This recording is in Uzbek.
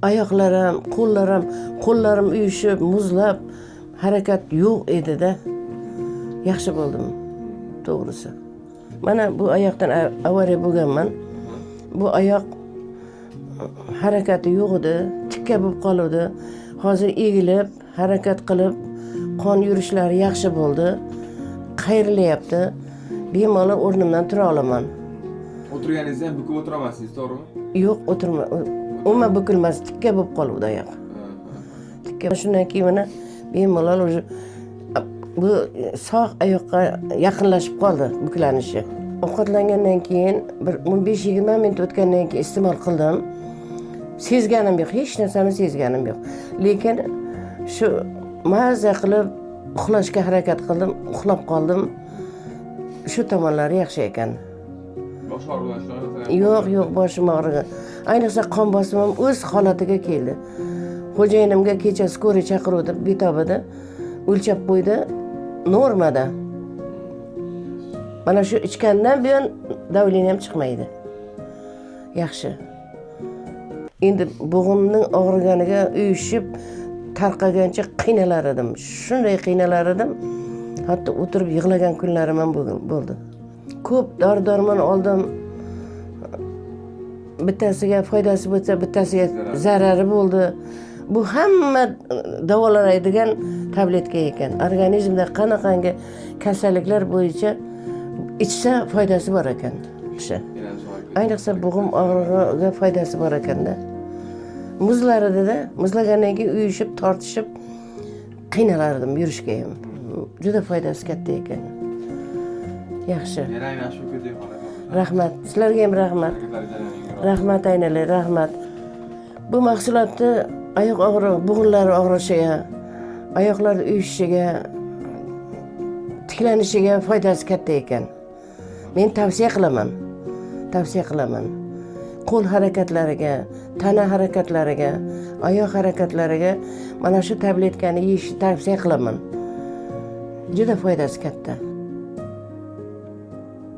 oyoqlarim, qo'llarim uyushib, muzlab, harakat yo'q edi-da. Yaxshi bo'ldim, to'g'risi. Mana bu oyoqdan avariya bo'lganman. Bu oyoq harakati yo'q edi, tikka bo'lib qoldi. Hozir egilib, harakat qilib, qon yurishlari yaxshi bo'ldi. Qayrilyapti. Bemalol o'rnimdan tura olaman. O'tirganingizda ham bukib o'tira olmasingiz, to'g'rimi? Yo'q, o'tirma. Umuman bukilmas, tikka bo'lib qoldi oyoq. Tikka. Shundan keyin mana bemalol bu sog' oyoqqa yaqinlashib qoldi buklanishi. Ovqatlangandan keyin bir 15-20 minut o'tgandan keyin iste'mol qildim. Sezganim yo'q, hech narsani sezganim yo'q. Lekin shu maza qilib uxlashga harakat qildim, uxlab qoldim. Shu tomonlari yaxshi ekan. Bosh og'rig'i? Yo'q, boshim og'rigan. Ayniqsa qon bosimim o'z holatiga keldi. Xo'jayinimga kecha skoriy chaqiruvdi Betobida. O'lchab qo'ydi, normada. Mana shu ichgandan buyon davleniyam chiqmaydi. Yaxshi. Endi bo'g'imning og'riganiga uyushib, tarqagancha qiynalar edim. Shunday qiynalar edim, hatto o'tirib yig'lagan kunlarim ham bo'ldi. Ko'p dori-darmon oldim. Bittasiga foydasi bo'lsa, bittasiga zarari bo'ldi. Bu hamma davolanadigan tabletka ekan. Organizmda qanaqangi kasalliklar bo'yicha ichsa foydasi bor ekan. Ayniqsa bo'g'im og'rig'iga foydasi bor ekanda. Muzlarida, muzlagandan keyin uyushib, tortishib qiynalardim yurishga ham. Juda foydasi katta ekan. Yaxshi. Rahmat. Sizlarga ham rahmat. Rahmat aynalar, rahmat. Bu mahsulotni oyoq og'rig'i, bo'g'inlari og'rishiga, oyoqlar uyushishiga, tiklanishiga foydasi katta ekan. Men tavsiya qilaman. Qo'l harakatlariga, tana harakatlariga, oyoq harakatlariga mana shu tabletkani yeyishni tavsiya qilaman. Juda foydasi katta.